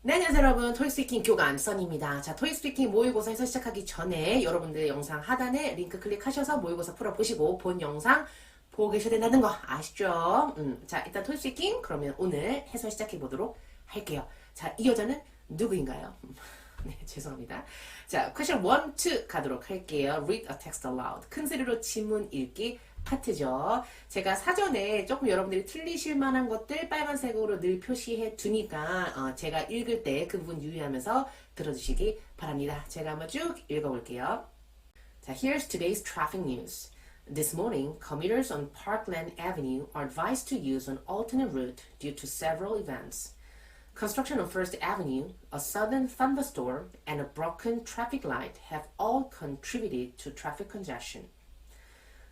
네, 안녕하세요 여러분. 토익스피킹 교관 써니입니다. 자, 토익스피킹 모의고사에서 시작하기 전에 여러분들 영상 하단에 링크 클릭하셔서 모의고사 풀어보시고 본 영상 보고 계셔야 된다는 거 아시죠? 자, 일단 토익스피킹 그러면 오늘 해설 시작해보도록 할게요. 자, 이 여자는 누구인가요? 네, 죄송합니다. 자, question 1, 2 가도록 할게요. Read a text aloud. 큰 소리로 지문 읽기 파트죠. 제가 사전에 조금 여러분들이 틀리실 만한 것들 빨간색으로 늘 표시해 두니까 제가 읽을 때 그 부분 유의하면서 들어주시기 바랍니다. 제가 한번 쭉 읽어볼게요. 자, here's today's traffic news. This morning, commuters on Parkland Avenue are advised to use an alternate route due to several events. Construction on First Avenue, a sudden thunderstorm, and a broken traffic light have all contributed to traffic congestion.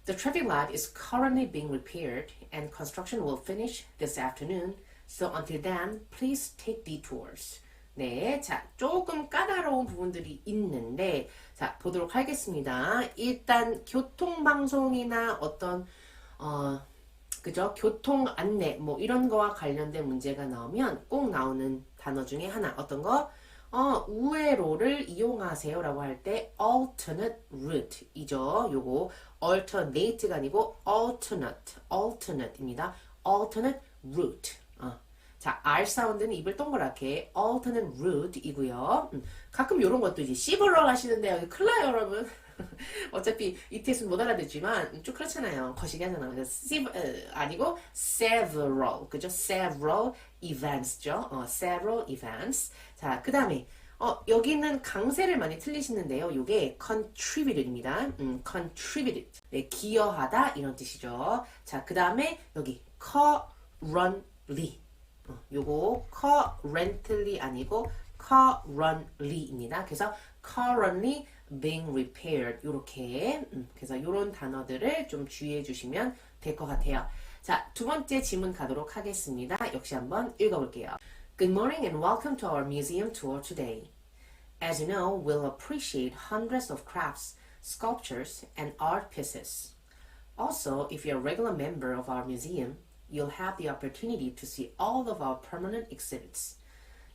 The traffic light is currently being repaired and construction will finish this afternoon. So until then, please take detours. 네, 자, 조금 까다로운 부분들이 있는데, 자, 보도록 하겠습니다. 일단, 교통방송이나 어떤, 그죠? 교통 안내, 뭐, 이런 거와 관련된 문제가 나오면 꼭 나오는 단어 중에 하나. 어떤 거? 우회로를 이용하세요 라고 할 때 alternate route 이죠. 요거 alternate가 아니고 alternate입니다. alternate route. 자, R 사운드는 입을 동그랗게 alternate route 이고요. 가끔 요런 것도 이제 several 하시는데 여기 큰일 나요, 여러분. 어차피 이 테스트는 못 알아듣지만 좀 그렇잖아요. 거시기 하잖아요. 아니고 several, 그죠? several events죠. several events. 자, 그 다음에 여기는 강세를 많이 틀리시는데요. 요게 contributed입니다. contributed. 네, 기여하다 이런 뜻이죠. 자, 그 다음에 여기 currently. 요거 currently 아니고 currently입니다. 그래서 currently being repaired 요렇게 그래서 요런 단어들을 좀 주의해 주시면 될 것 같아요. 자, 두 번째 질문 가도록 하겠습니다. 역시 한번 읽어볼게요. Good morning and welcome to our museum tour today. As you know, we'll appreciate hundreds of crafts, sculptures, and art pieces. Also, if you're a regular member of our museum, you'll have the opportunity to see all of our permanent exhibits.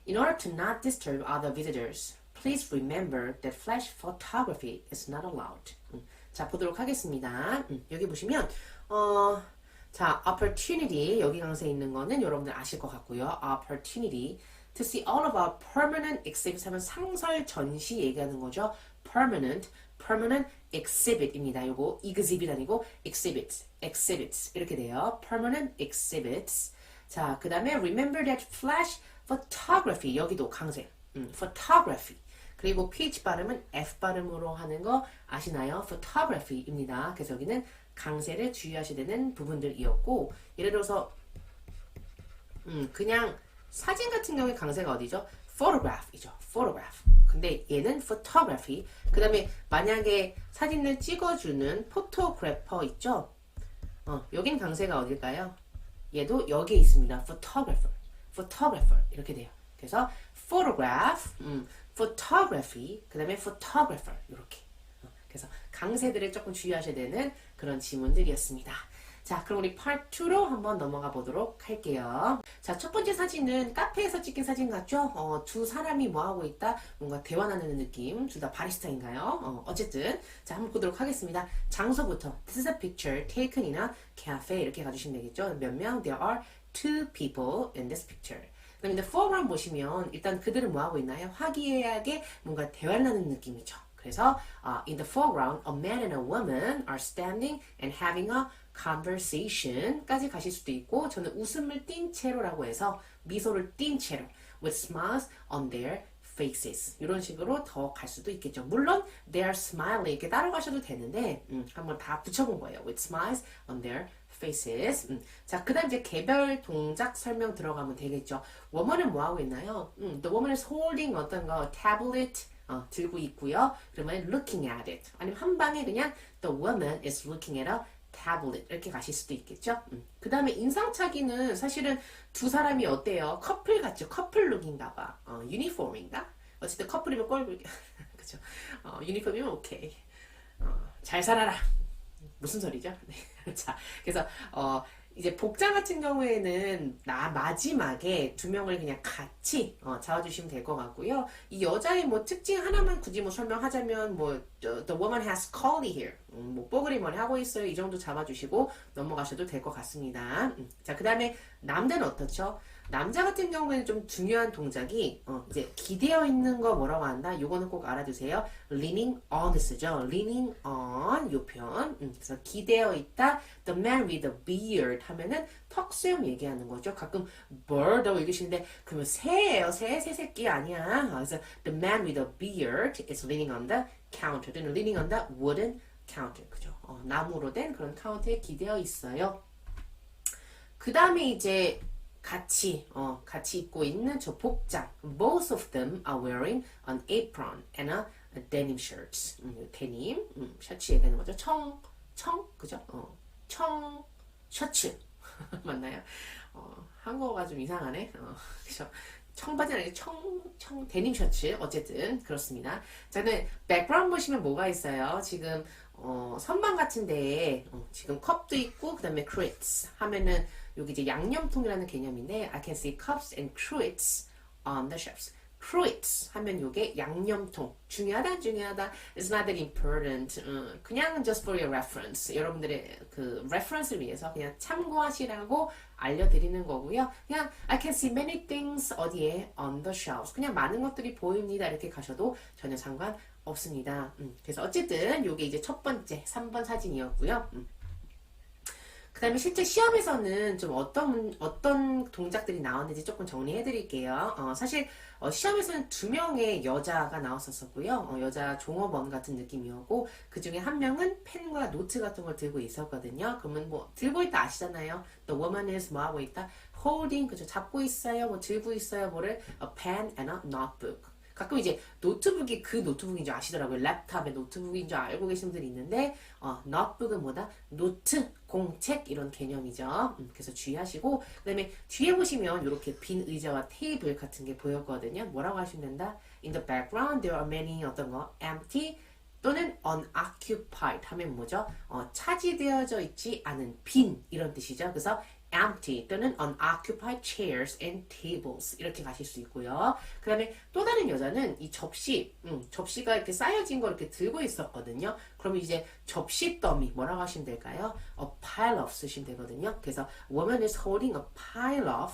In order to not disturb other visitors, please remember that flash photography is not allowed. 자, 보도록 하겠습니다. 여기 보시면 자, opportunity 여기 강세에 있는 거는 여러분들 아실 것 같고요. opportunity to see all of our permanent exhibits 하면 상설 전시 얘기하는 거죠. permanent exhibit입니다. 요거 exhibit 아니고 exhibits 이렇게 돼요. permanent exhibits. 자, 그 다음에 remember that flash photography 여기도 강세. photography. 그리고 PH 발음은 F 발음으로 하는 거 아시나요? photography입니다. 그래서 여기는 강세를 주의하셔야 되는 부분들이었고, 예를 들어서 그냥 사진 같은 경우에 강세가 어디죠? photograph이죠. photograph. 근데 얘는 photography. 그 다음에 만약에 사진을 찍어주는 photographer 있죠? 여긴 강세가 어딜까요? 얘도 여기에 있습니다. photographer 이렇게 돼요. 그래서 photograph, photography, 그 다음에 photographer 이렇게. 그래서 강세들을 조금 주의하셔야 되는 그런 지문들이었습니다. 자, 그럼 우리 part 2로 한번 넘어가 보도록 할게요. 자, 첫 번째 사진은 카페에서 찍힌 사진 같죠? 두 사람이 뭐 하고 있다? 뭔가 대화 나누는 느낌. 둘 다 바리스타인가요? 어쨌든 자, 한번 보도록 하겠습니다. 장소부터 This is a picture taken in a cafe 이렇게 가주시면 되겠죠? 몇 명? There are two people in this picture. 그럼 이제 foreground 보시면 일단 그들은 뭐 하고 있나요? 화기애애하게 뭔가 대화를 나누는 느낌이죠. 그래서 in the foreground, a man and a woman are standing and having a conversation까지 가실 수도 있고, 저는 웃음을 띤 채로라고 해서 미소를 띤 채로 with smiles on their faces 이런 식으로 더 갈 수도 있겠죠. 물론 they are smiling 이렇게 따로 가셔도 되는데 한번 다 붙여본 거예요. with smiles on their faces. 자, 그 다음 이제 개별 동작 설명 들어가면 되겠죠. woman은 뭐 하고 있나요? The woman is holding 어떤 거 tablet 들고 있고요. 그러면 looking at it. 아니면 한 방에 그냥 the woman is looking at a tablet 이렇게 가실 수도 있겠죠. 그 다음에 인상착의는 사실은 두 사람이 어때요? 커플 같죠? 커플 룩인가 봐. 유니폼인가? 어쨌든 커플이면 꼴불 그죠? 유니폼이면 오케이. 잘 살아라. 무슨 소리죠? 네. 자, 그래서 이제 복장 같은 경우에는 마지막에 두 명을 그냥 같이 잡아주시면 될 것 같고요. 이 여자의 뭐 특징 하나만 굳이 뭐 설명하자면 뭐 the woman has curly hair, 뭐 뽀글이 머리 하고 있어요. 이 정도 잡아주시고 넘어가셔도 될 것 같습니다. 자, 그 다음에 남자는 어떻죠? 남자 같은 경우에는 좀 중요한 동작이 이제 기대어 있는 거 뭐라고 한다? 요거는 꼭 알아두세요. leaning on 쓰죠. leaning on 요 표현. 그래서 기대어 있다. The man with a beard 하면은 턱수염 얘기하는 거죠. 가끔 bird라고 읽으시는데 그러면 새예요. 새 새끼 아니야. 그래서 the man with a beard is leaning on the counter. 또는 leaning on the wooden counter. 그죠? 나무로 된 그런 카운터에 기대어 있어요. 그 다음에 이제 같이 입고 있는 저 복장. Both of them are wearing an apron and a denim shirts. 데님 셔츠 얘기하는 거죠. 그죠? 청 셔츠 맞나요? 한국어가 좀 이상하네. 그죠? 청바지는 아니고 청 데님 셔츠 어쨌든 그렇습니다. 자, 근데 백그라운드 보시면 뭐가 있어요? 지금 선반 같은 데에 지금 컵도 있고 그 다음에 cruets 하면은 여기 이제 양념통이라는 개념인데 I can see cups and cruets on the shelves. cruets 하면 요게 양념통. 중요하다. It's not that important. 그냥 just for your reference. 여러분들의 그 reference를 위해서 그냥 참고하시라고 알려드리는 거고요. 그냥 I can see many things 어디에 on the shelves. 그냥 많은 것들이 보입니다. 이렇게 가셔도 전혀 상관없습니다. 그래서 어쨌든 요게 이제 첫 번째 3번 사진이었고요. 그 다음에 실제 시험에서는 좀 어떤 동작들이 나왔는지 조금 정리해 드릴게요. 사실 시험에서는 2명의 여자가 나왔었고요. 여자 종업원 같은 느낌이었고 그 중에 한 명은 펜과 노트 같은 걸 들고 있었거든요. 그러면 뭐 들고 있다 아시잖아요. The woman is 뭐 하고 있다? Holding, 그죠? 잡고 있어요. 뭐 들고 있어요. 뭐를? A pen and a notebook. 가끔 이제 노트북이 그 노트북인 줄 아시더라고요. 랩탑의 노트북인 줄 알고 계신 분들이 있는데 노트북은 뭐다? 노트, 공책 이런 개념이죠. 그래서 주의하시고 그 다음에 뒤에 보시면 이렇게 빈 의자와 테이블 같은 게 보였거든요. 뭐라고 하시면 된다? In the background there are many 어떤 거? Empty 또는 unoccupied 하면 뭐죠? 차지되어져 있지 않은 빈 이런 뜻이죠. 그래서 empty 또는 unoccupied chairs and tables 이렇게 가실 수 있고요. 그 다음에 또 다른 여자는 이 접시가 이렇게 쌓여진 거 이렇게 들고 있었거든요. 그러면 이제 접시 더미 뭐라고 하시면 될까요? A pile of 쓰시면 되거든요. 그래서 woman is holding a pile of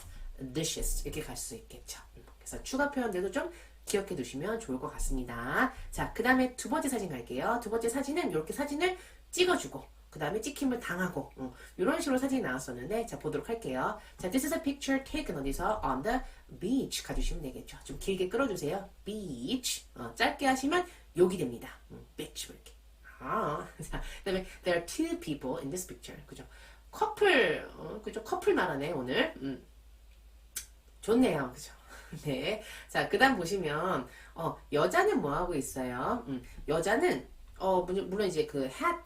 dishes 이렇게 갈 수 있겠죠. 그래서 추가 표현들도 좀 기억해 두시면 좋을 것 같습니다. 자, 그 다음에 두 번째 사진 갈게요. 두 번째 사진은 이렇게 사진을 찍어주고 그 다음에 찍힘을 당하고 이런 식으로 사진이 나왔었는데 자 보도록 할게요. 자, this is a picture taken 어디서 on the beach 가주시면 되겠죠. 좀 길게 끌어주세요. beach 짧게 하시면 욕이 됩니다. beach 이렇게. 자, 그다음에 there are two people in this picture. 그죠? 커플 그죠? 커플 나라네 오늘. 좋네요. 그죠? 네. 자, 그다음 보시면 여자는 뭐 하고 있어요? 여자는 물론 이제 그 hat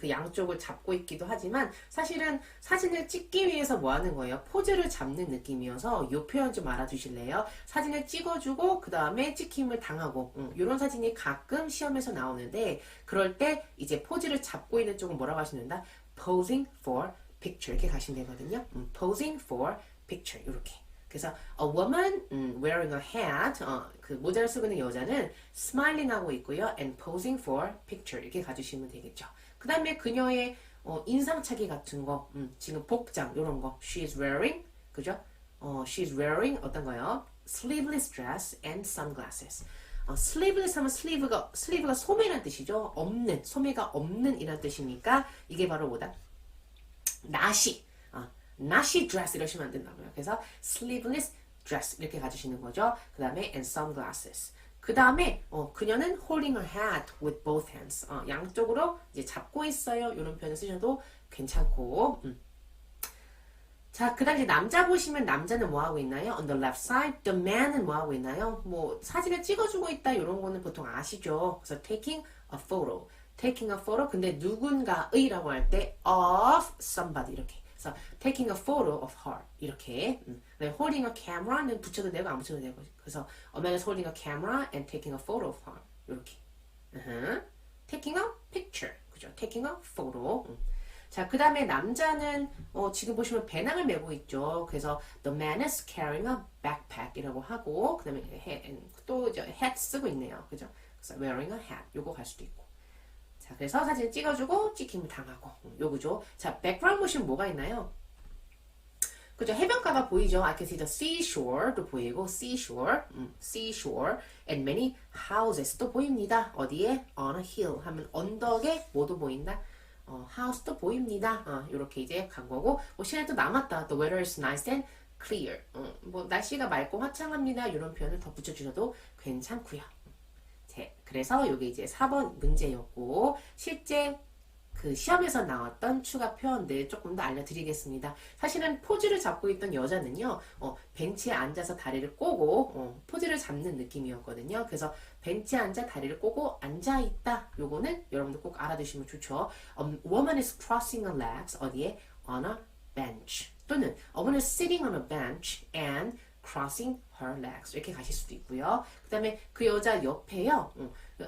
그 양쪽을 잡고 있기도 하지만 사실은 사진을 찍기 위해서 뭐 하는 거예요? 포즈를 잡는 느낌이어서 이 표현 좀 알아두실래요? 사진을 찍어주고 그 다음에 찍힘을 당하고 이런 사진이 가끔 시험에서 나오는데 그럴 때 이제 포즈를 잡고 있는 쪽은 뭐라고 하시는다? posing for picture 이렇게 가시면 되거든요. posing for picture 이렇게. 그래서 a woman wearing a hat 그 모자를 쓰고 있는 여자는 smiling 하고 있고요. and posing for picture 이렇게 가주시면 되겠죠. 그 다음에 그녀의 인상착의 같은 거 지금 복장 이런 거 she is wearing 그죠? she is wearing 어떤 거요? sleeveless dress and sunglasses. sleeveless 하면 슬리브가 소매란 뜻이죠. 없는 소매가 없는 이란 뜻이니까 이게 바로 뭐다? 나시 dress 이러시면 안 된다고요. 그래서 sleeveless dress 이렇게 가주시는 거죠. 그 다음에 and sunglasses. 그 다음에 그녀는 holding her hat with both hands. 양쪽으로 이제 잡고 있어요. 이런 표현을 쓰셔도 괜찮고. 자, 그 다음에 남자 보시면 남자는 뭐 하고 있나요? On the left side, the man은 뭐 하고 있나요? 뭐 사진을 찍어주고 있다 이런 거는 보통 아시죠? 그래서 taking a photo, taking a photo. 근데 누군가의라고 할 때 of somebody 이렇게. 그래서 taking a photo of her 이렇게. holding a camera는 붙여도 되고 안 붙여도 되고. 그래서 a man is holding a camera and taking a photo of her 이렇게. taking a picture 그죠? taking a photo. 자, 그 다음에 남자는 지금 보시면 배낭을 메고 있죠. 그래서 the man is carrying a backpack이라고 하고 그 다음에 또 이제 hat 쓰고 있네요. 그죠? 그래서 wearing a hat 요거 갈 수도 있고. 자, 그래서 사진 찍어주고 찍힘을 당하고 요거죠. 자, 백그라운드 보시면 뭐가 있나요? 그죠? 해변가가 보이죠? I can see the seashore도 보이고 seashore, seashore and many houses도 보입니다. 어디에? On a hill 하면 언덕에 뭐도 보인다? house도 보입니다. 이렇게 이제 간 거고 뭐 시간이 또 남았다. The weather is nice and clear. 뭐 날씨가 맑고 화창합니다. 이런 표현을 더 붙여주셔도 괜찮고요. 그래서 이게 이제 4번 문제였고 실제 그 시험에서 나왔던 추가 표현들 조금 더 알려드리겠습니다. 사실은 포즈를 잡고 있던 여자는요, 벤치에 앉아서 다리를 꼬고 포즈를 잡는 느낌이었거든요. 그래서 벤치에 앉아 다리를 꼬고 앉아 있다. 요거는 여러분들 꼭 알아두시면 좋죠. Woman is crossing her legs 어디에? On a bench. 또는 a woman is sitting on a bench and crossing her legs 이렇게 가실 수도 있고요. 그 다음에 그 여자 옆에요.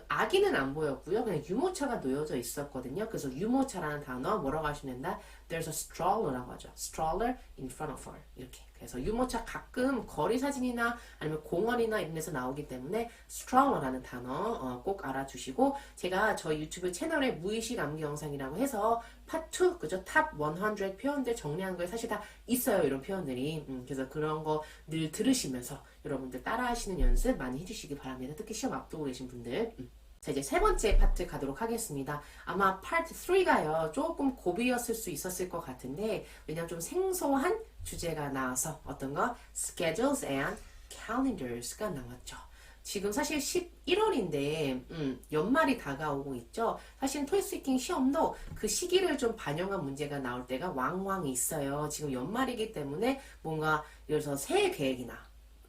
아기는 안 보였고요. 그냥 유모차가 놓여져 있었거든요. 그래서 유모차라는 단어 뭐라고 하시면 된다? There's a stroller라고 하죠. Stroller in front of her 이렇게. 그래서 유모차 가끔 거리 사진이나 아니면 공원이나 이런 데서 나오기 때문에 stroller라는 단어 꼭 알아주시고 제가 저희 유튜브 채널에 무의식 암기 영상이라고 해서 파트 2 그죠? 탑 100 표현들 정리한 거에 사실 다 있어요. 이런 표현들이. 그래서 그런 거 늘 들으시면서 여러분들 따라하시는 연습 많이 해주시기 바랍니다. 특히 시험 앞두고 계신 분들. 자, 이제 세 번째 파트 가도록 하겠습니다. 아마 파트 3가요. 조금 고비였을 수 있었을 것 같은데 왜냐면 좀 생소한 주제가 나와서 어떤 거? Schedules and calendars가 나왔죠. 지금 사실 11월인데 연말이 다가오고 있죠. 사실 토익스피킹 시험도 그 시기를 좀 반영한 문제가 나올 때가 왕왕 있어요. 지금 연말이기 때문에 뭔가 예를 들어서 새해 계획이나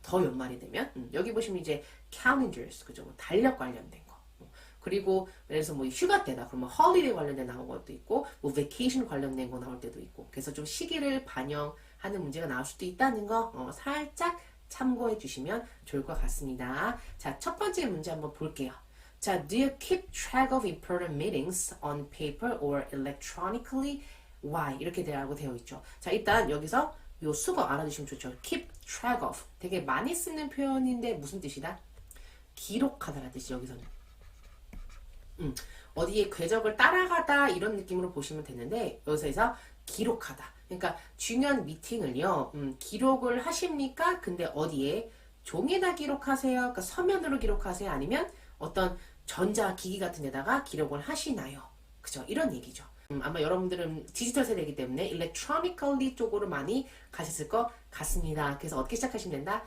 더 연말이 되면 여기 보시면 이제 calendars 그죠? 뭐 달력 관련된 거. 그리고 예를 들어서 뭐 휴가 때다 그러면 holiday 관련된 나온 것도 있고 뭐 vacation 관련된 거 나올 때도 있고 그래서 좀 시기를 반영하는 문제가 나올 수도 있다는 거 살짝 참고해 주시면 좋을 것 같습니다. 자, 첫 번째 문제 한번 볼게요. 자, do you keep track of important meetings on paper or electronically? Why? 이렇게 되라고 되어 있죠. 자, 일단 여기서 요 수거 알아두시면 좋죠. keep track of. 되게 많이 쓰는 표현인데 무슨 뜻이다? 기록하다라는 뜻이 여기서는. 어디에 궤적을 따라가다 이런 느낌으로 보시면 되는데 여기서 기록하다. 그러니까 중요한 미팅을요. 기록을 하십니까? 근데 어디에? 종이에다 기록하세요? 그러니까 서면으로 기록하세요? 아니면 어떤 전자기기 같은 데다가 기록을 하시나요? 그죠? 이런 얘기죠. 아마 여러분들은 디지털 세대이기 때문에 electronically 쪽으로 많이 가셨을 것 같습니다. 그래서 어떻게 시작하시면 된다?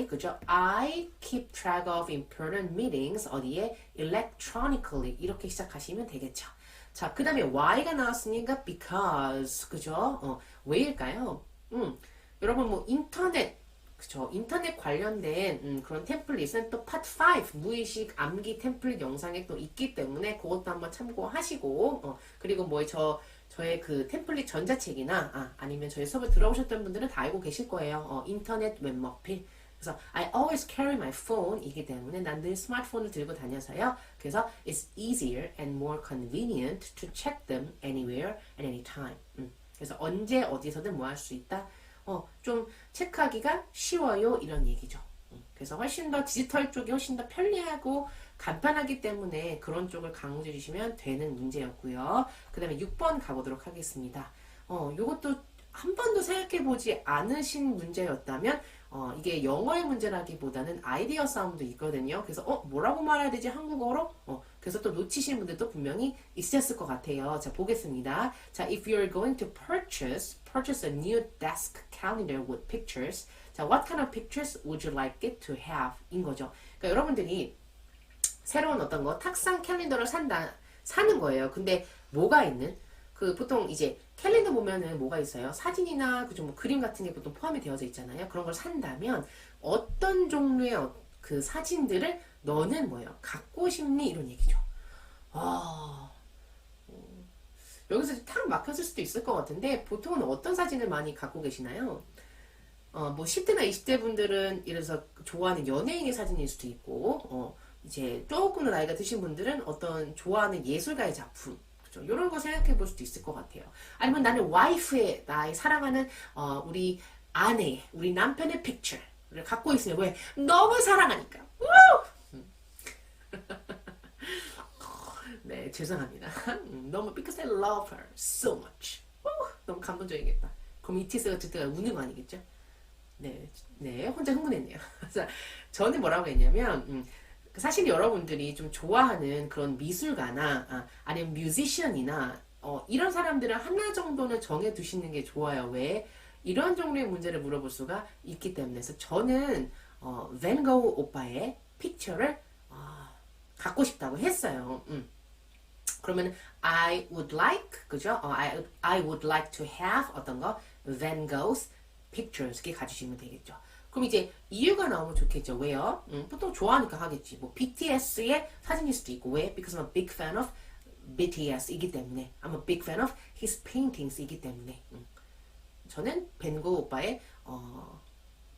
그죠? I keep track of important meetings 어디에? electronically 이렇게 시작하시면 되겠죠. 자, 그 다음에 why가 나왔으니까 because 그죠? 왜일까요? 여러분 뭐 인터넷 그죠? 인터넷 관련된 그런 템플릿은 또 파트 5 무의식 암기 템플릿 영상에 또 있기 때문에 그것도 한번 참고하시고 그리고 뭐 저의 그 템플릿 전자책이나 아니면 저희 수업을 들어오셨던 분들은 다 알고 계실 거예요. 인터넷 웹머필. 그래서 I always carry my phone 이기 때문에 난 늘 스마트폰을 들고 다녀서요. 그래서 it's easier and more convenient to check them anywhere at any time. 그래서 언제 어디서든 뭐 할 수 있다. 좀 체크하기가 쉬워요 이런 얘기죠. 그래서 훨씬 더 디지털 쪽이 훨씬 더 편리하고 간편하기 때문에 그런 쪽을 강조해 주시면 되는 문제였고요. 그 다음에 6번 가보도록 하겠습니다. 요것도 한 번도 생각해 보지 않으신 문제였다면 이게 영어의 문제라기보다는 아이디어 싸움도 있거든요. 그래서 뭐라고 말해야 되지 한국어로? 그래서 또 놓치신 분들도 분명히 있으셨을 것 같아요. 자, 보겠습니다. 자, if you're going to purchase a new desk calendar with pictures. 자, what kind of pictures would you like it to have? 인 거죠. 그러니까 여러분들이 새로운 어떤 거 탁상 캘린더를 사는 거예요. 근데 뭐가 있는? 그 보통 이제 캘린더 보면은 뭐가 있어요? 사진이나 그좀 뭐 그림 같은 게 보통 포함이 되어져 있잖아요. 그런 걸 산다면 어떤 종류의 그 사진들을 너는 뭐예요? 갖고 싶니? 이런 얘기죠. 여기서 탁 막혔을 수도 있을 것 같은데 보통은 어떤 사진을 많이 갖고 계시나요? 뭐 10대나 20대 분들은 예를 들어서 좋아하는 연예인의 사진일 수도 있고 이제 조금 더 나이가 드신 분들은 어떤 좋아하는 예술가의 작품 그죠? 이런 거 생각해 볼 수도 있을 것 같아요. 아니면 나는 와이프의, 나의 사랑하는, 우리 아내, 우리 남편의 픽처를 갖고 있으면 왜? 너무 사랑하니까. 네, 죄송합니다. 너무 because I love her so much. 너무 감동적이겠다. 그럼 이티스가 듣다가 우는 거 아니겠죠? 네, 네, 혼자 흥분했네요. 그래서 저는 뭐라고 했냐면, 사실 여러분들이 좀 좋아하는 그런 미술가나 아니면 뮤지션이나 이런 사람들은 하나 정도는 정해 두시는 게 좋아요. 왜? 이런 종류의 문제를 물어볼 수가 있기 때문에. 그래서 저는 밴 고흐 오빠의 픽처를 갖고 싶다고 했어요. 그러면 I would like, 그죠? I would like to have 어떤 거? Van Gogh's pictures 이렇게 가주시면 되겠죠. 그럼 이제 이유가 나오면 좋겠죠. 왜요? 보통 좋아하니까 하겠지. 뭐 BTS의 사진일 수도 있고. 왜? Because I'm a big fan of BTS이기 때문에. I'm a big fan of his paintings이기 때문에. 저는 밴 고흐 오빠의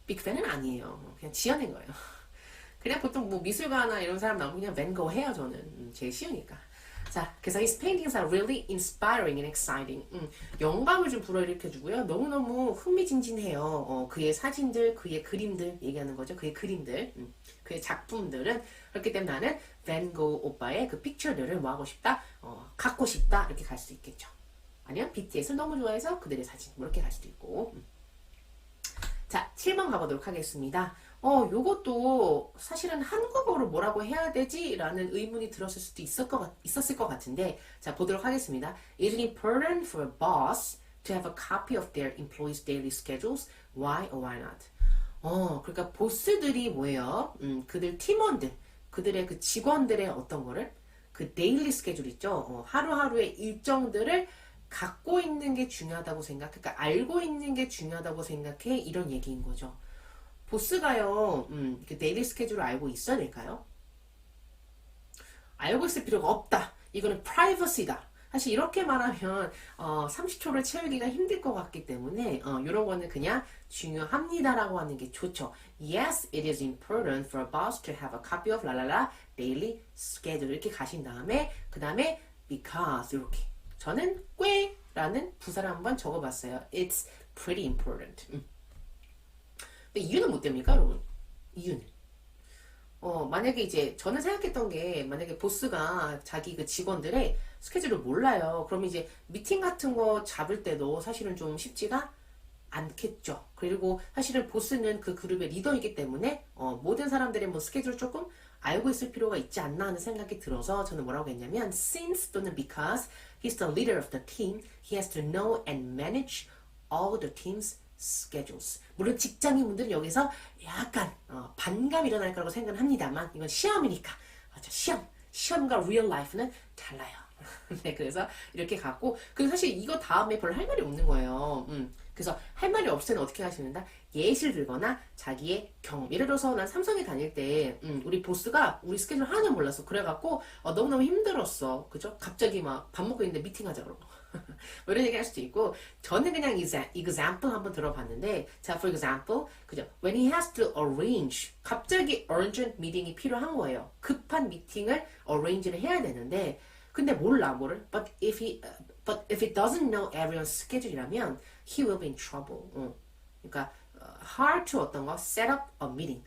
빅 팬은 아니에요. 그냥 지어낸 거예요. 그냥 보통 뭐 미술가나 이런 사람 나오면 그냥 밴 고흐 해요. 저는 제일 쉬우니까. 자, 그래서 his paintings are really inspiring and exciting. 영감을 좀 불어일으켜 주고요. 너무너무 흥미진진해요. 그의 사진들, 그의 그림들 얘기하는 거죠. 그의 그림들, 그의 작품들은. 그렇기 때문에 나는 밴 고흐 오빠의 그 픽처들을 뭐 하고 싶다? 갖고 싶다. 이렇게 갈 수 있겠죠. 아니면 BTS를 너무 좋아해서 그들의 사진. 뭐 이렇게 갈 수도 있고. 자, 7번 가보도록 하겠습니다. 요것도 사실은 한국어로 뭐라고 해야 되지? 라는 의문이 들었을 수도 있었을 것 같은데, 자, 보도록 하겠습니다. Is it important for a boss to have a copy of their employees' daily schedules? Why or why not? 그러니까 보스들이 뭐예요? 그들 팀원들, 그들의 그 직원들의 어떤 거를, 그 데일리 스케줄 있죠? 하루하루의 일정들을 갖고 있는 게 중요하다고 그러니까 알고 있는 게 중요하다고 생각해. 이런 얘기인 거죠. 보스가요, 그 데일리 스케줄을 알고 있어야 될까요? 알고 있을 필요가 없다. 이거는 프라이버시다. 사실 이렇게 말하면 30초를 채우기가 힘들 것 같기 때문에 이런 거는 그냥 중요합니다라고 하는 게 좋죠. Yes, it is important for a boss to have a copy of lalala daily schedule 이렇게 가신 다음에 그 다음에 because 이렇게 저는 꽤라는 부사를 한번 적어봤어요. It's pretty important. 근데 이유는 뭐 때문일까, 여러분? 이유는. 만약에 이제 저는 생각했던 게 만약에 보스가 자기 그 직원들의 스케줄을 몰라요. 그럼 이제 미팅 같은 거 잡을 때도 사실은 좀 쉽지가 않겠죠. 그리고 사실은 보스는 그 그룹의 리더이기 때문에 모든 사람들의 뭐 스케줄을 조금 알고 있을 필요가 있지 않나 하는 생각이 들어서 저는 뭐라고 했냐면 since 또는 because he's the leader of the team, he has to know and manage all the team's schedules. 물론 직장인분들은 여기서 약간 반감이 일어날 거라고 생각은 합니다만 이건 시험이니까 맞죠? 시험과 real life는 달라요. 네, 그래서 이렇게 갖고 그리고 사실 이거 다음에 별로 할 말이 없는 거예요. 그래서 할 말이 없을 때는 어떻게 하시는다? 예시를 들거나 자기의 경험. 예를 들어서 난 삼성에 다닐 때 우리 보스가 우리 스케줄 하나도 몰랐어. 그래갖고 너무너무 힘들었어. 그죠? 갑자기 막 밥 먹고 있는데 미팅하자 그러고 뭐 이런 얘기 할 수도 있고 저는 그냥 example 한번 들어봤는데 자, for example 그죠? When he has to arrange 갑자기 urgent meeting이 필요한 거예요. 급한 미팅을 arrange를 해야 되는데 근데 몰라 뭐를 but if he doesn't know everyone's schedule이라면 he will be in trouble. 그러니까 hard to 어떤 거 set up a meeting.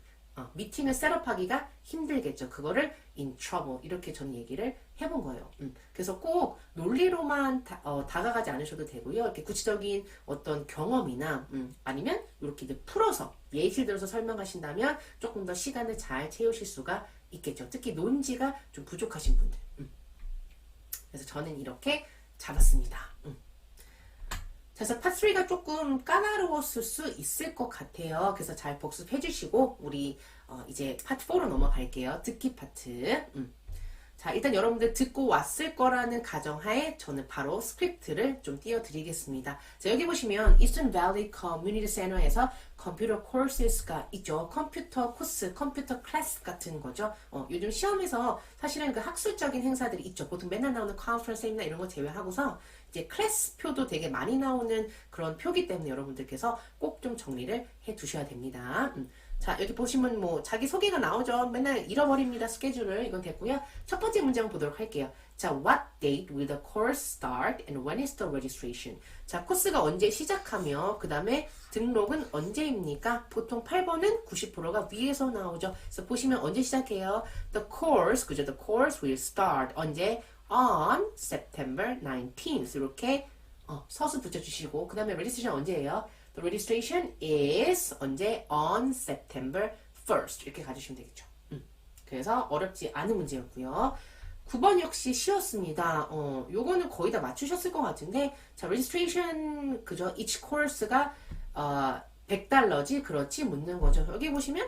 미팅을 셋업하기가 힘들겠죠. 그거를 in trouble 이렇게 전 얘기를 해본 거예요. 그래서 꼭 논리로만 다가가지 않으셔도 되고요. 이렇게 구체적인 어떤 경험이나 아니면 이렇게 이제 풀어서 예시를 들어서 설명하신다면 조금 더 시간을 잘 채우실 수가 있겠죠. 특히 논지가 좀 부족하신 분들. 그래서 저는 이렇게 잡았습니다. 그래서 파3가 조금 까다로웠을 수 있을 것 같아요. 그래서 잘 복습해 주시고 우리 이제 파트 4로 넘어갈게요. 듣기 파트. 자, 일단 여러분들 듣고 왔을 거라는 가정하에 저는 바로 스크립트를 좀 띄워드리겠습니다. 자, 여기 보시면 Eastern Valley Community Center에서 컴퓨터 코스가 있죠. 컴퓨터 코스, 컴퓨터 클래스 같은 거죠. 요즘 시험에서 사실은 그 학술적인 행사들이 있죠. 보통 맨날 나오는 컨퍼런스 세미나 이런 거 제외하고서 이제 클래스 표도 되게 많이 나오는 그런 표기 때문에 여러분들께서 꼭 좀 정리를 해 두셔야 됩니다. 자, 여기 보시면 뭐 자기 소개가 나오죠. 맨날 잃어버립니다. 스케줄을. 이건 됐고요. 첫 번째 문제 한번 보도록 할게요. 자, what date will the course start and when is the registration? 자, 코스가 언제 시작하며 그 다음에 등록은 언제입니까? 보통 8번은 90%가 위에서 나오죠. 그래서 보시면 언제 시작해요? The course, 그죠? The course will start. 언제? On September 19th. 이렇게 서수 붙여주시고 그 다음에 registration 언제예요? The registration is 언제? On September 1st. 이렇게 가주시면 되겠죠. 그래서 어렵지 않은 문제였고요. 9번 역시 쉬웠습니다. 요거는 거의 다 맞추셨을 것 같은데, 자, registration, 그죠? each course가, 100달러지? 그렇지? 묻는 거죠. 여기 보시면,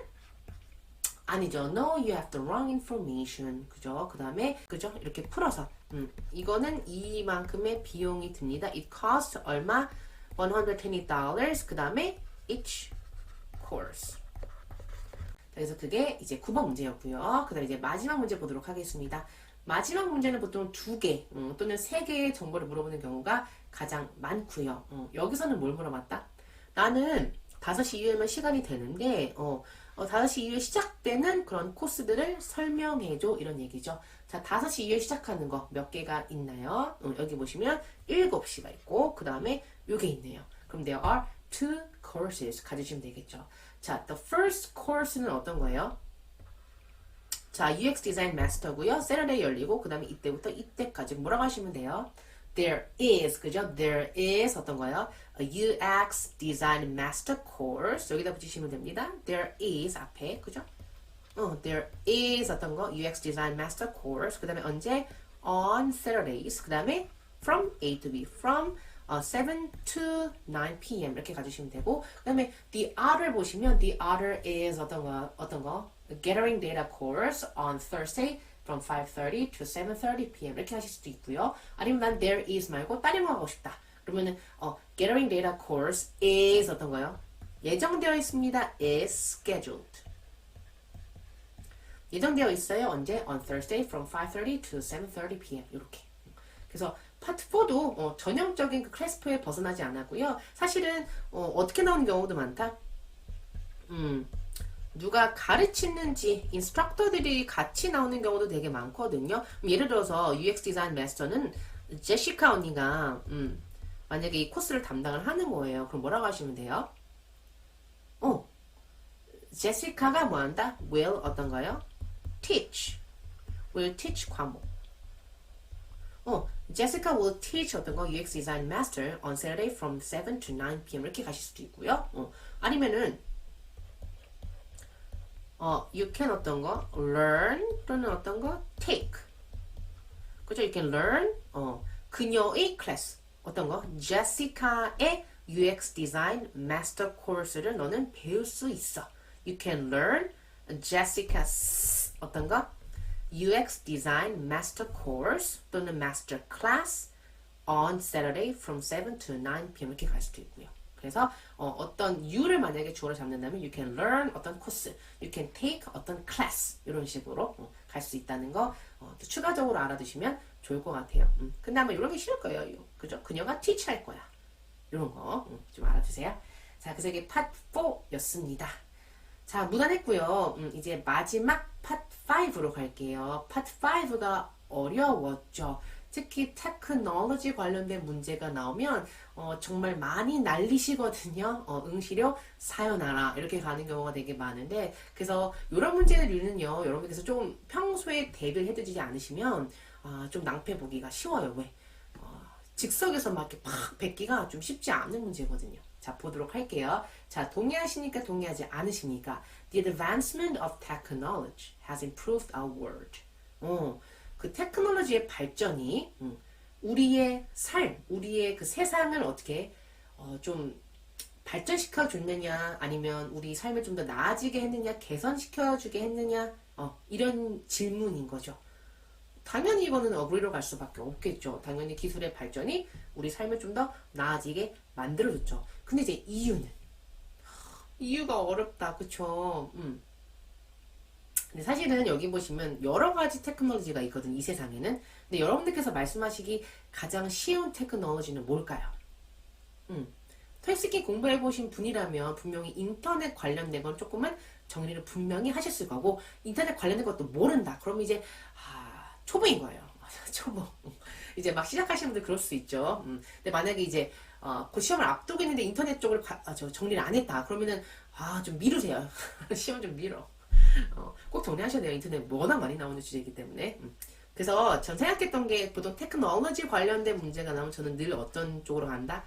아니죠. No, you have the wrong information. 그죠? 그 다음에, 그죠? 이렇게 풀어서, 이거는 이만큼의 비용이 듭니다. It costs 얼마? $120. 그 다음에, each course. 그래서 그게 이제 9번 문제였고요. 그 다음에 이제 마지막 문제 보도록 하겠습니다. 마지막 문제는 보통 2개 또는 3개의 정보를 물어보는 경우가 가장 많고요. 여기서는 뭘 물어봤다? 나는 5시 이후에만 시간이 되는데 5시 이후에 시작되는 그런 코스들을 설명해줘 이런 얘기죠. 자, 5시 이후에 시작하는 거 몇 개가 있나요? 여기 보시면 7시가 있고 그 다음에 요게 있네요. 그럼 there are 2 courses 가주시면 되겠죠. 자, the first course는 어떤 거예요? 자, UX 디자인 마스터고요. 세러데이 열리고 그 다음에 이때부터 이때까지 뭐라고 하시면 돼요? There is, 그죠? There is 어떤 거예요? A UX Design Master Course 여기다 붙이시면 됩니다. There is 앞에, 그죠? There is 어떤 거? UX Design Master Course 그 다음에 언제? On Saturdays 그 다음에 from A to B from 7 to 9 p.m. 이렇게 가주시면 되고 그 다음에 the other 보시면 the other is 어떤 거? Gathering Data Course on Thursday from 5:30 to 7:30 p.m. 이렇게 하실 수도 있고요. 아니면 난 there is 말고 다른 거 하고 싶다. 그러면은 Gathering Data Course is 어떤 거요? 예정되어 있습니다. is scheduled. 예정되어 있어요. 언제? On Thursday from 5:30 to 7:30 p.m. 이렇게. 그래서 파트 4도 전형적인 그 클래스표에 벗어나지 않았고요. 사실은 어떻게 나오는 경우도 많다. 누가 가르치는지 인스트럭터들이 같이 나오는 경우도 되게 많거든요. 예를 들어서 UX 디자인 마스터는 제시카 언니가 만약에 이 코스를 담당을 하는 거예요. 그럼 뭐라고 하시면 돼요? 제시카가 뭐 한다? will 어떤 거요? teach. will teach 과목. Jessica will teach 어떤 거 UX Design Master on Saturday from 7 to 9 p.m. 이렇게 가실 수도 있고요. 아니면은 you can 어떤 거 learn 또는 어떤 거 take. 그죠? You can learn 그녀의 클래스 어떤 거 Jessica의 UX Design Master 코र्스를 너는 배울 수 있어. You can learn Jessica's 어떤 거 UX Design Master Course 또는 Master Class on Saturday from 7 to 9 p.m. 이렇게 갈 수도 있고요. 그래서 어떤 U를 만약에 주어로 잡는다면 you can learn 어떤 코스, you can take 어떤 class 이런 식으로 갈 수 있다는 거 또 추가적으로 알아두시면 좋을 것 같아요. 근데 아마 이런 게 싫을 거예요. 그죠? 그녀가 teach 할 거야. 이런 거 좀 알아두세요. 자, 그래서 이게 파트 4였습니다. 자, 무난했고요. 이제 마지막 파트 5로 갈게요. 파트 5가 어려웠죠. 특히 테크놀로지 관련된 문제가 나오면 정말 많이 날리시거든요. 응시료 사연하라 이렇게 가는 경우가 되게 많은데 그래서 이런 문제들은요. 여러분께서 좀 평소에 대비를 해두지 않으시면 좀 낭패 보기가 쉬워요. 왜? 즉석에서 막 이렇게 팍 뱉기가 좀 쉽지 않은 문제거든요. 자, 보도록 할게요. 자, 동의하시니까 동의하지 않으십니까? The advancement of technology has improved our world. 그 테크놀로지의 발전이 우리의 삶, 우리의 그 세상을 어떻게 좀 발전시켜 줬느냐, 아니면 우리 삶을 좀 더 나아지게 했느냐, 개선시켜 주게 했느냐, 이런 질문인 거죠. 당연히 이거는 어그리로 갈 수밖에 없겠죠. 당연히 기술의 발전이 우리 삶을 좀 더 나아지게 만들어줬죠. 근데 이제 이유가 어렵다, 그쵸? 근데 사실은 여기 보시면 여러 가지 테크놀로지가 있거든요, 이 세상에는. 근데 여러분들께서 말씀하시기 가장 쉬운 테크놀로지는 뭘까요? 털스키 공부해보신 분이라면 분명히 인터넷 관련된 건 조금은 정리를 분명히 하셨을 거고, 인터넷 관련된 것도 모른다. 그럼 이제 초보인 거예요. 초보. 이제 막 시작하시는 분들 그럴 수 있죠. 근데 만약에 이제 곧 시험을 앞두고 있는데 인터넷 쪽을 정리를 안 했다. 그러면은 좀 미루세요. 시험 좀 미뤄. 꼭 정리하셔야 돼요. 인터넷 워낙 많이 나오는 주제이기 때문에. 그래서 전 생각했던 게 보통 테크놀로지 관련된 문제가 나오면 저는 늘 어떤 쪽으로 간다?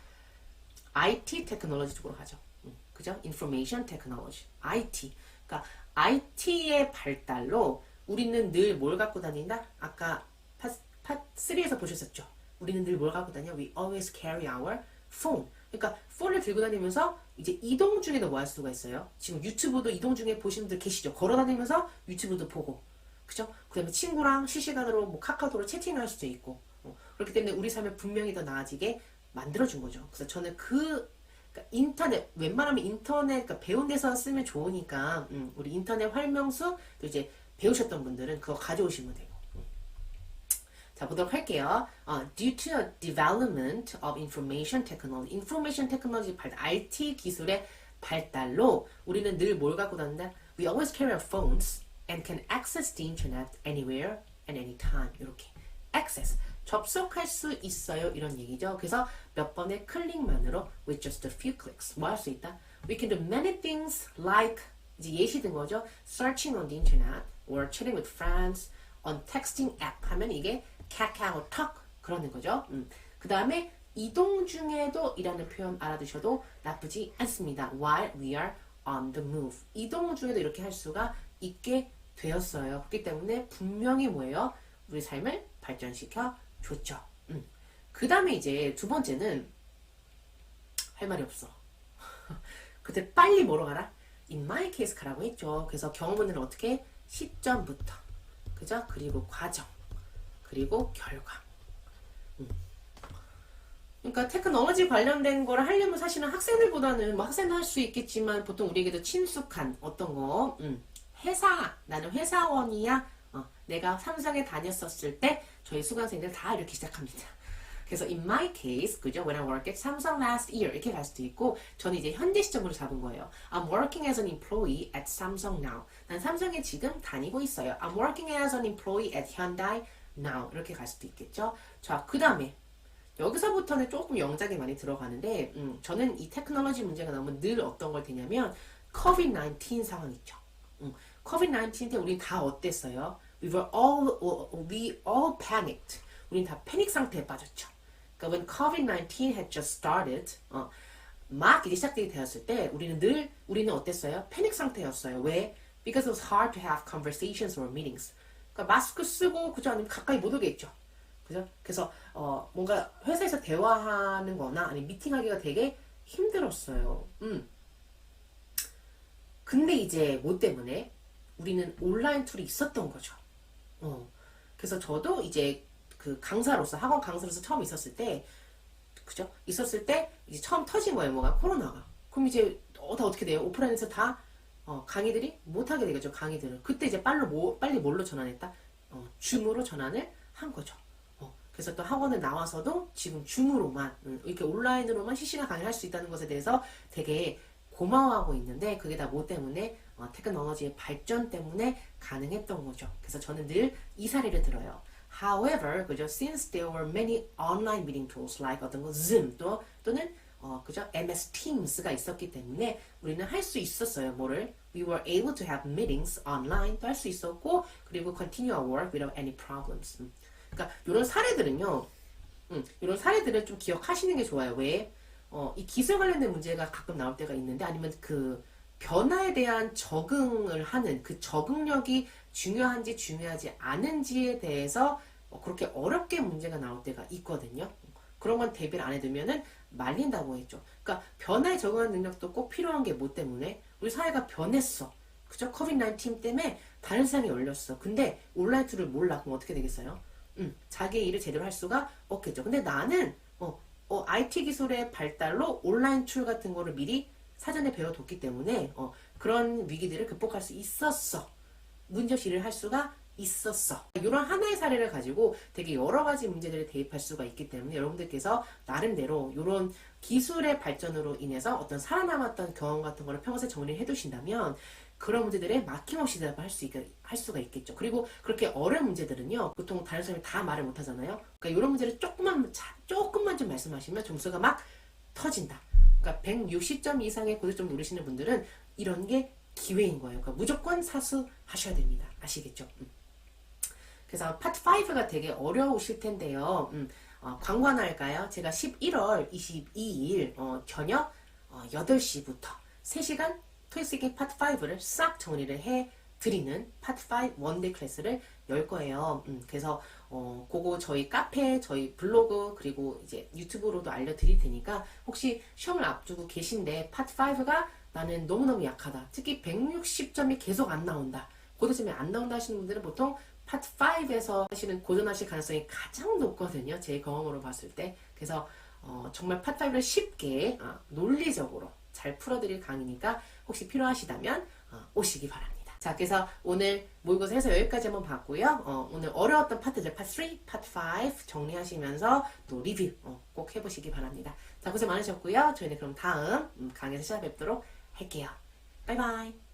IT 테크놀로지 쪽으로 가죠. 그죠? Information Technology. IT. 그러니까 IT의 발달로 우리는 늘 뭘 갖고 다닌다? 아까 파 3에서 보셨었죠? 우리는 늘 뭘 갖고 다녀? We always carry our phone. 그러니까 폰을 들고 다니면서 이제 이동 중에도 뭐 할 수가 있어요? 지금 유튜브도 이동 중에 보시는 분들 계시죠? 걸어 다니면서 유튜브도 보고. 그죠? 그 다음에 친구랑 실시간으로 뭐 카카오톡으로 채팅을 할 수도 있고. 그렇기 때문에 우리 삶을 분명히 더 나아지게 만들어준 거죠. 그래서 저는 그러니까 인터넷, 웬만하면 인터넷, 그러니까 배운 데서 쓰면 좋으니까, 우리 인터넷 활명수, 또 이제 배우셨던 분들은 그거 가져오시면 되고. 자, 보도록 할게요. Due to the development of information technology, information technology IT 기술의 발달로 우리는 늘 뭘 갖고 다닌다? We always carry our phones and can access the internet anywhere and anytime. 이렇게. access. 접속할 수 있어요. 이런 얘기죠. 그래서 몇 번의 클릭만으로 with just a few clicks 뭐 할 수 있다? We can do many things like 이제 예시 든 거죠. Searching on the internet or chatting with friends on texting app 하면 이게 카카오톡 그러는 거죠. 그 다음에 이동 중에도 이라는 표현 알아두셔도 나쁘지 않습니다. While we are on the move. 이동 중에도 이렇게 할 수가 있게 되었어요. 그렇기 때문에 분명히 뭐예요? 우리 삶을 발전시켜 줬죠. 그 다음에 이제 두 번째는 할 말이 없어. 그때 빨리 뭐로 가라? In my case 가라고 했죠. 그래서 경험은 어떻게? 시점부터. 그죠? 그리고 과정. 그리고 결과. 그러니까 테크놀로지 관련된 거를 하려면 사실은 학생들보다는 뭐 학생도 할 수 있겠지만 보통 우리에게도 친숙한 어떤 거 나는 회사원이야. 내가 삼성에 다녔었을 때 저희 수강생들 다 이렇게 시작합니다. 그래서 in my case, 그죠? When I worked at Samsung last year 이렇게 갈 수도 있고 저는 이제 현재 시점으로 잡은 거예요. I'm working as an employee at Samsung now. 난 삼성에 지금 다니고 있어요. I'm working as an employee at Hyundai now. 이렇게 갈 수도 있겠죠? 자, 그 다음에 여기서부터는 조금 영작이 많이 들어가는데 저는 이 테크놀로지 문제가 나오면 늘 어떤 걸 되냐면 COVID-19 상황 있죠. COVID-19 때 우린 다 어땠어요? We all panicked. 우린 다 패닉 상태에 빠졌죠. 그러니까 when COVID-19 had just started, 막 이제 시작되게 되었을 때 우리는 어땠어요? 패닉 상태였어요. 왜? Because it was hard to have conversations or meetings. 그러니까 마스크 쓰고 그죠? 아니면 가까이 못 오겠죠. 그죠? 그래서 뭔가 회사에서 대화하는 거나 아니면 미팅하기가 되게 힘들었어요. 근데 이제 뭐 때문에? 우리는 온라인 툴이 있었던 거죠. 그래서 저도 이제 그 강사로서 학원 강사로서 처음 있었을 때 그죠? 있었을 때 이제 처음 터진 거예요. 뭐가 코로나가. 그럼 이제 다 어떻게 돼요? 오프라인에서 다 강의들이 못 하게 되겠죠. 강의들을. 그때 이제 빨리 뭘로 전환했다? 줌으로 전환을 한 거죠. 그래서 또 학원에 나와서도 지금 줌으로만 이렇게 온라인으로만 실시간 강의를 할 수 있다는 것에 대해서 되게 고마워하고 있는데 그게 다 뭐 때문에 테크놀로지의 발전 때문에 가능했던 거죠. 그래서 저는 늘 이 사례를 들어요. However, 그죠? Since there were many online meeting tools like 어떤 거 Zoom 또는 그죠? MS Teams가 있었기 때문에 우리는 할 수 있었어요. 뭐를? We were able to have meetings online도 할 수 있었고 그리고 continue our work without any problems. 그러니까 이런 사례들은요. 이런 사례들을 좀 기억하시는 게 좋아요. 왜? 이 기술 관련된 문제가 가끔 나올 때가 있는데 아니면 그 변화에 대한 적응을 하는 그 적응력이 중요한지 중요하지 않은지에 대해서 그렇게 어렵게 문제가 나올 때가 있거든요. 그런 건 대비를 안 해두면은 말린다고 했죠. 그러니까 변화에 적응하는 능력도 꼭 필요한 게 뭐 때문에? 우리 사회가 변했어. 그죠? COVID-19 때문에 다른 세상이 열렸어. 근데 온라인 툴을 몰라. 그럼 어떻게 되겠어요? 자기의 일을 제대로 할 수가 없겠죠. 근데 나는 IT 기술의 발달로 온라인 툴 같은 거를 미리 사전에 배워뒀기 때문에 그런 위기들을 극복할 수 있었어. 문제없이 일을 할 수가 있었어. 이런 하나의 사례를 가지고 되게 여러 가지 문제들을 대입할 수가 있기 때문에 여러분들께서 나름대로 이런 기술의 발전으로 인해서 어떤 살아남았던 경험 같은 거를 평소에 정리를 해두신다면 그런 문제들에 막힘없이 대답을 할 수가 있겠죠. 그리고 그렇게 어려운 문제들은요, 보통 다른 사람이 다 말을 못 하잖아요. 그러니까 이런 문제를 조금만 좀 말씀하시면 점수가 막 터진다. 그러니까 160점 이상의 고득점 노리시는 분들은 이런 게 기회인 거예요. 그러니까 무조건 사수하셔야 됩니다. 아시겠죠? 그래서 파트 5가 되게 어려우실 텐데요. 광고 하나 할까요? 제가 11월 22일 저녁 8시부터 3시간 토익스키 파트 5를 싹 정리를 해드리는 파트 5 원데이 클래스를 열 거예요. 그래서 그거 저희 카페, 저희 블로그, 그리고 이제 유튜브로도 알려드릴 테니까 혹시 시험을 앞두고 계신데 파트 5가 나는 너무너무 약하다. 특히 160점이 계속 안 나온다. 고득점이 안 나온다 하시는 분들은 보통 파트 5에서 사실은 고전하실 가능성이 가장 높거든요. 제 경험으로 봤을 때. 그래서 정말 파트 5를 쉽게 논리적으로 잘 풀어드릴 강의니까 혹시 필요하시다면 오시기 바랍니다. 자, 그래서 오늘 모의고사 해서 여기까지 한번 봤고요. 오늘 어려웠던 파트들, 파트 3, 파트 5 정리하시면서 또 리뷰 꼭 해보시기 바랍니다. 자, 고생 많으셨고요. 저희는 그럼 다음 강의에서 찾아뵙도록 할게요. 바이바이.